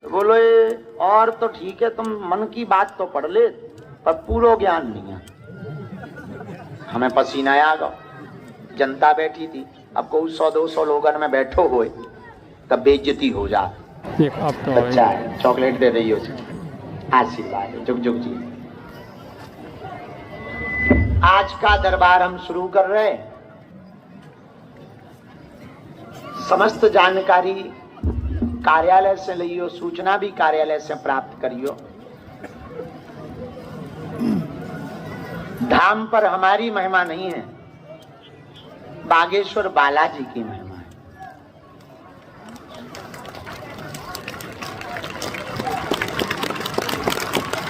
तो बोलो ये और तो ठीक है, तुम मन की बात तो पढ़ ले, पर पूरा ज्ञान नहीं है। हमें पसीना आ गया, जनता बैठी थी, अब कोई 100-200 लोगन में बैठो हुए तब बेइज्जती हो जा। अच्छा है, चॉकलेट दे रही हो, आशीर्वाद है, जुग जुग जी। आज का दरबार हम शुरू कर रहे हैं। समस्त जानकारी कार्यालय से लियो, सूचना भी कार्यालय से प्राप्त करियो। धाम पर हमारी महिमा नहीं है, बागेश्वर बालाजी की महिमा है।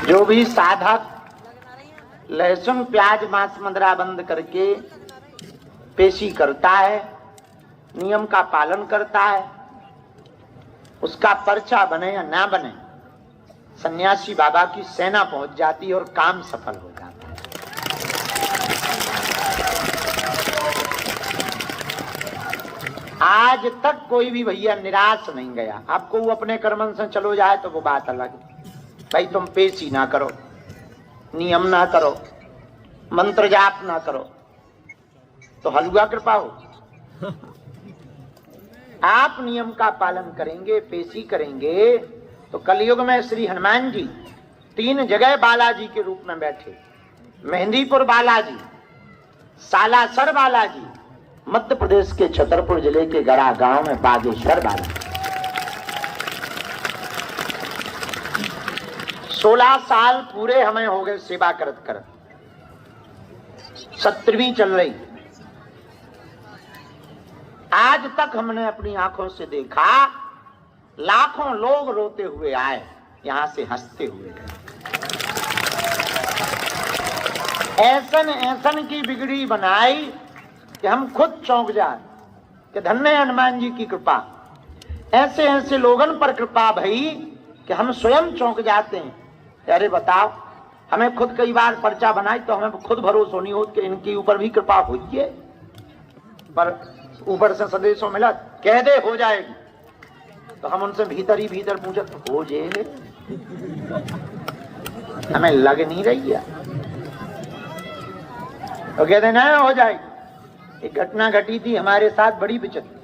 जो भी साधक लहसुन प्याज मांस मदिरा बंद करके पेशी करता है, नियम का पालन करता है, उसका पर्चा बने या ना बने, सन्यासी बाबा की सेना पहुंच जाती है और काम सफल हो जाता है। आज तक कोई भी भैया निराश नहीं गया। आपको वो अपने कर्मन से चलो जाए तो वो बात अलग है। भाई तुम पेशी ना करो, नियम ना करो, मंत्र जाप ना करो तो हलवा कृपा हो। आप नियम का पालन करेंगे, पेशी करेंगे तो कलयुग में श्री हनुमान जी 3 जगह बालाजी के रूप में बैठे। मेहंदीपुर बालाजी, सालासर बालाजी, मध्य प्रदेश के छतरपुर जिले के गड़ा गांव में बागेश्वर बालाजी। 16 साल पूरे हमें हो गए सेवा करत करत, 17वीं चल रही। आज तक हमने अपनी आंखों से देखा लाखों लोग रोते हुए आए, यहां से हंसते हुए गए। ऐसन ऐसन की बिगड़ी बनाई कि हम खुद चौंक जाए कि धन्य हनुमान जी की कृपा। ऐसे ऐसे लोगन पर कृपा भई कि हम स्वयं चौंक जाते हैं। अरे बताओ, हमें खुद कई बार पर्चा बनाई तो हमें खुद भरोसा नहीं हो कि इनके ऊपर भी कृपा होती है, पर ऊपर से संदेशों मिला कह दे हो जाएगी, तो हम उनसे भीतर ही भीतर पूछे तो हो जाएगी, हमें लग नहीं रही है तो कहते ना हो जाएगी। एक घटना घटी थी हमारे साथ बड़ी विचित्र।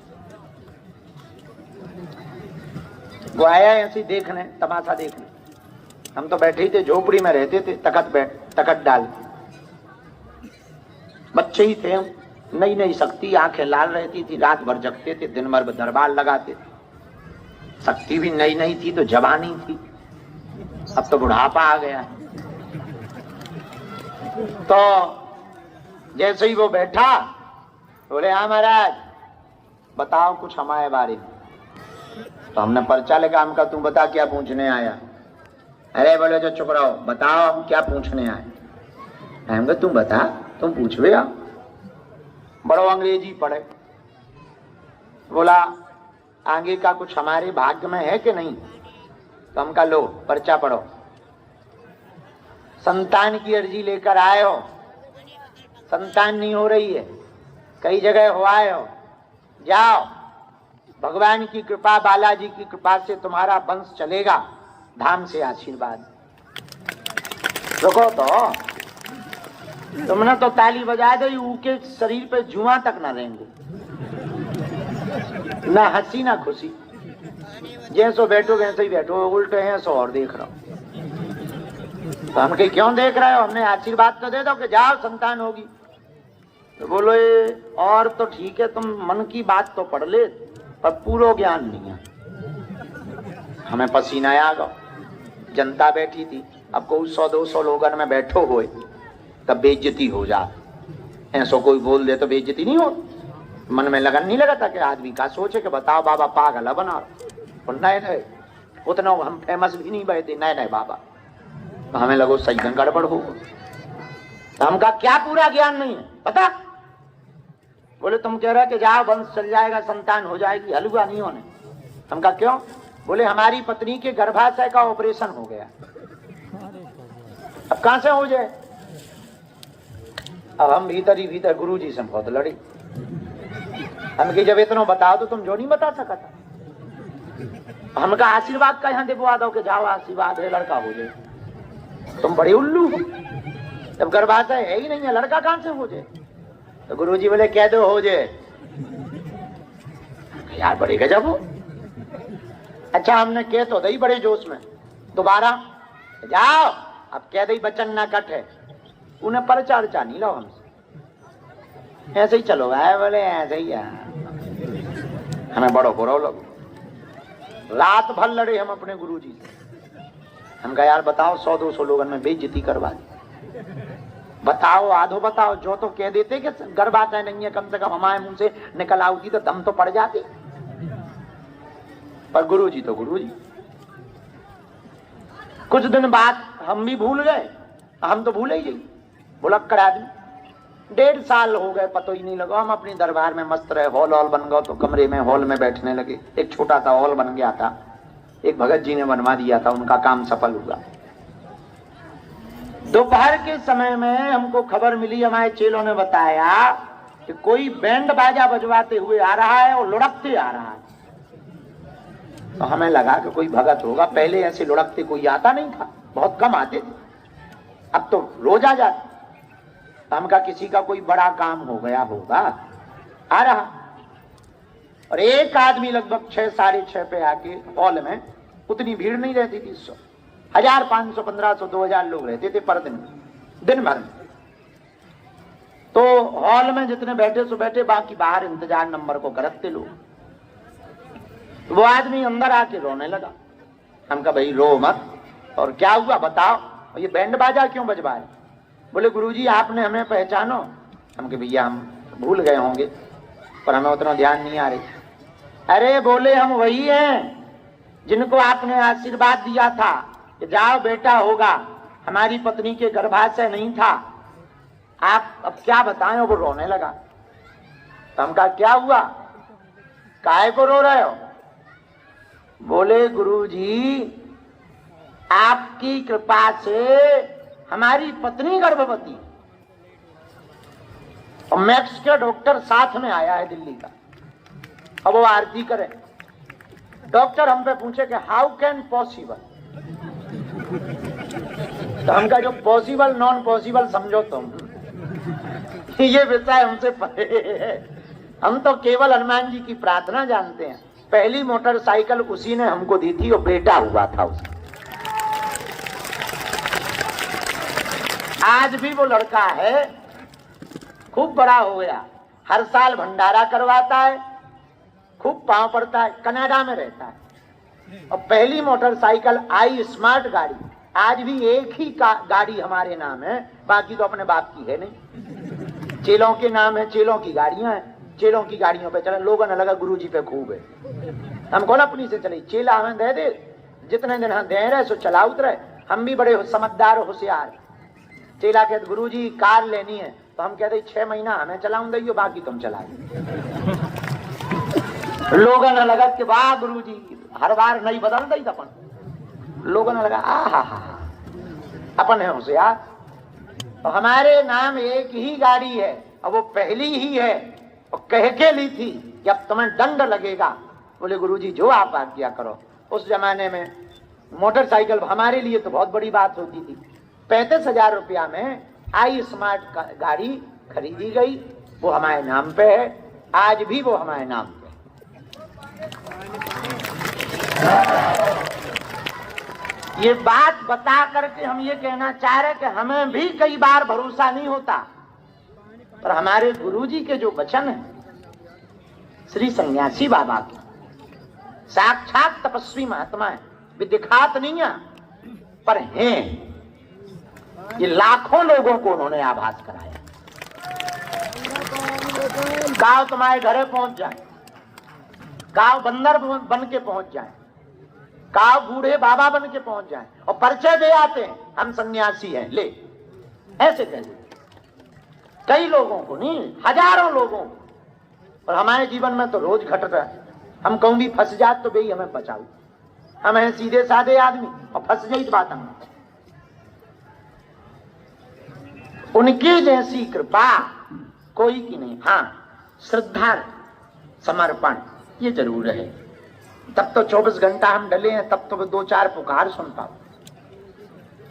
वो आया ऐसे देखने, तमाशा देखने। हम तो बैठे ही थे, झोपड़ी में रहते थे, तकत डाल, बच्चे ही थे हम, नई नई शक्ति, आंखें लाल रहती थी, रात भर जगते थे, दिन भर दरबार लगाते थे। शक्ति भी नई नई थी तो जवानी थी, अब तो बुढ़ापा आ गया। तो जैसे ही वो बैठा बोले हाँ महाराज बताओ कुछ हमारे बारे में। तो हमने पर्चा लेकर हमका तू बता क्या पूछने आया। अरे बोले जो चुप रहो, बताओ हम क्या पूछने आए। हमका तुम बता, तुम पूछवे आओ। बड़ो अंग्रेजी पढ़े, बोला आगे का कुछ हमारे भाग्य में है कि नहीं। तो हमका लो पर्चा पढ़ो। संतान की अर्जी लेकर आए हो, संतान नहीं हो रही है, कई जगह हो आए हो, जाओ भगवान की कृपा, बालाजी की कृपा से तुम्हारा वंश चलेगा, धाम से आशीर्वाद। रुको तो, तुमने तो ताली बजा दी, उनके शरीर पे जुआ तक ना रहेंगे, ना हंसी ना खुशी। जैसो बैठो वैसे ही बैठो, उल्टे हैं सो और देख रहा हूं। तो हम कहीं क्यों देख रहे हो, हमने आशीर्वाद तो दे दो कि जाओ संतान होगी। तो बोलो ये और तो ठीक है, तुम मन की बात तो पढ़ ले, पर पूरा ज्ञान नहीं है। हमें पसीना आ गया, जनता बैठी थी, अब कोई 100-200 लोगन में बैठो हुए तब बेइज्जती हो जा। ऐसो कोई बोल दे तो बेइज्जती नहीं हो। मन में लगन नहीं लगा था कि आदमी का सोचे कि बताओ बाबा पागल बना, और नए नए उतना हम फेमस भी नहीं बैठे, नए नए बाबा। तो हमें लगो सही में गड़बड़ हो। तो हमका क्या पूरा ज्ञान नहीं है पता। बोले तुम कह रहे कि जाओ वंश चल जाएगा, संतान हो जाएगी, हलवा नहीं होने। हमका क्यों। बोले हमारी पत्नी के गर्भाशय का ऑपरेशन हो गया, अब कहां से हो जाए। अब हम भीतर ही भीतर गुरुजी से बहुत लड़ी। हम कि जब इतना बताओ तो तुम जो नहीं बता सका था। हम कहा आशीर्वाद का यहाँ दिलवा दो कि जाओ आशीर्वाद है लड़का हो जाए। तुम बड़े उल्लू हो, जब गर्भाशय है ही नहीं है लड़का कहां से हो जाए। तो गुरुजी बोले कह दो हो जाए। यार बड़े गजब हो। अच्छा हमने कह तो दई बड़े जोश में, दोबारा जाओ अब कह दई बचन ना कट है। उन्हें परचा नहीं लो हमसे, ऐसे ही चलो आए बोले ऐसे ही हमें बड़ो बुरा लगे। रात भर लड़े हम अपने गुरुजी से। हम कहा यार बताओ 100-200 लोगों में बेइज्जती करवा दी, बताओ आधो बताओ। जो तो कह देते कि गर्भाशय नहीं है, कम से कम हमारे मुंह से निकल आती तो दम तो पड़ जाती। पर गुरुजी तो गुरुजी। कुछ दिन बाद हम भी भूल गए, हम तो भूले ही भुलक्कड़ आदमी। 1.5 साल हो गए पता ही नहीं लगा। हम अपनी दरबार में मस्त रहे, हॉल बन गया तो कमरे में हॉल में बैठने लगे। एक छोटा सा हॉल बन गया था, एक भगत जी ने बनवा दिया था, उनका काम सफल हुआ। दोपहर के समय में हमको खबर मिली, हमारे चेलों ने बताया कि कोई बैंड बाजा बजवाते हुए आ रहा है और लुढ़कते आ रहा है। तो हमें लगा कि कोई भगत होगा, पहले ऐसे लुढ़कते कोई आता नहीं था, बहुत कम आते थे, अब तो रोज आ जाते। हम का किसी का कोई बड़ा काम हो गया होगा, आ रहा। और एक आदमी लगभग 6, 6:30 पे आके हॉल में, उतनी भीड़ नहीं रहती थी, 1000, 500, 1500, 2000 लोग रहते थे पर दिन भर में। तो हॉल में जितने बैठे सो बैठे, बाकी बाहर इंतजार नंबर को करते लोग। वो आदमी अंदर आके रोने लगा। हम कहा भाई रो मत, और क्या हुआ बताओ, और ये बैंड बाजा क्यों बजवा रहे। बोले गुरुजी आपने हमें पहचानो। हम कहे भैया हम भूल गए होंगे, पर हमें उतना ध्यान नहीं आ रही। अरे बोले हम वही हैं जिनको आपने आशीर्वाद दिया था कि जाओ बेटा होगा, हमारी पत्नी के गर्भाशय नहीं था। आप अब क्या बताएं। वो रोने लगा। तो हम कहा क्या हुआ, काहे को रो रहे हो। बोले गुरुजी आपकी कृपा से हमारी पत्नी गर्भवती, और मैक्स के डॉक्टर साथ में आया है दिल्ली का, अब वो आरती करे। डॉक्टर हम पे पूछे कि हाउ कैन पॉसिबल। तो हम कहा जो पॉसिबल नॉन पॉसिबल समझो तुम, ये विषय हमसे परे है। हम तो केवल हनुमान जी की प्रार्थना जानते हैं। पहली मोटरसाइकिल उसी ने हमको दी थी, और बेटा हुआ था उसका। आज भी वो लड़का है, खूब बड़ा हो गया, हर साल भंडारा करवाता है, खूब पांव पड़ता है, कनाडा में रहता है। और पहली मोटरसाइकिल आई स्मार्ट गाड़ी, आज भी एक ही गाड़ी हमारे नाम है, बाकी तो अपने बाप की है नहीं। चेलों के नाम है, चेलों की गाड़ियां हैं, चेलों की गाड़ियों पे चले। लोगों ने लगा गुरुजी पे खूब है, हम कौन अपनी से चले। चेला हमें दे दे, जितने दिन हम दे रहे सो चला उतरे। हम भी बड़े समझदार होशियार। चेला कहते गुरुजी कार लेनी है, तो हम कहते 6 महीना हमें चलाऊं दैयो, बाकी तुम चलाओ। लोगों ने लगा कि वाह गुरुजी हर बार नहीं बदल दई अपन। लोगों ने लगा हा अपन है होशियार। तो हमारे नाम एक ही गाड़ी है, और वो पहली ही है, और कह के ली थी कि अब तुम्हें दंड लगेगा। बोले गुरुजी जो आप आज्ञा करो। उस जमाने में मोटरसाइकिल हमारे लिए तो बहुत बड़ी बात होती थी। 35,000 रुपया में आई स्मार्ट गाड़ी खरीदी गई, वो हमारे नाम पे है, आज भी वो हमारे नाम पे। ये बात बता करके हम ये कहना चाह रहे कि हमें भी कई बार भरोसा नहीं होता, पर हमारे गुरुजी के जो वचन है, श्री सन्यासी बाबा के, साक्षात तपस्वी महात्मा है, वे दिखात नहीं है पर हैं। ये लाखों लोगों को उन्होंने आभास कराया। गांव तुम्हारे घरे पहुंच जाए, गांव बंदर बन के पहुंच जाए, गांव बूढ़े बाबा बन के पहुंच जाए, और परिचय दे आते हैं हम सन्यासी हैं, ले ऐसे कह देते। कई लोगों को नहीं, हजारों लोगों को। और हमारे जीवन में तो रोज घट रहा है। हम कहूं भी फंस जात तो भाई हमें बचाओ, हम हैं सीधे साधे आदमी, और फंस जाई बात हम। उनकी जैसी कृपा कोई की नहीं। हाँ श्रद्धा समर्पण ये जरूर है। तब तो 24 घंटा हम डले हैं, तब तो 2-4 पुकार सुन पाओ।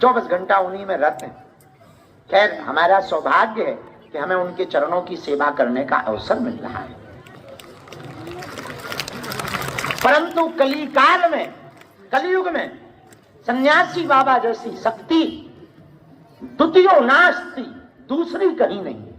24 घंटा उन्हीं में रत हैं। खैर, हमारा सौभाग्य है कि हमें उनके चरणों की सेवा करने का अवसर मिल रहा है। परंतु कलिकाल में, कलयुग में सन्यासी बाबा जैसी शक्ति द्वितीयो नास्ति, दूसरी कहीं नहीं।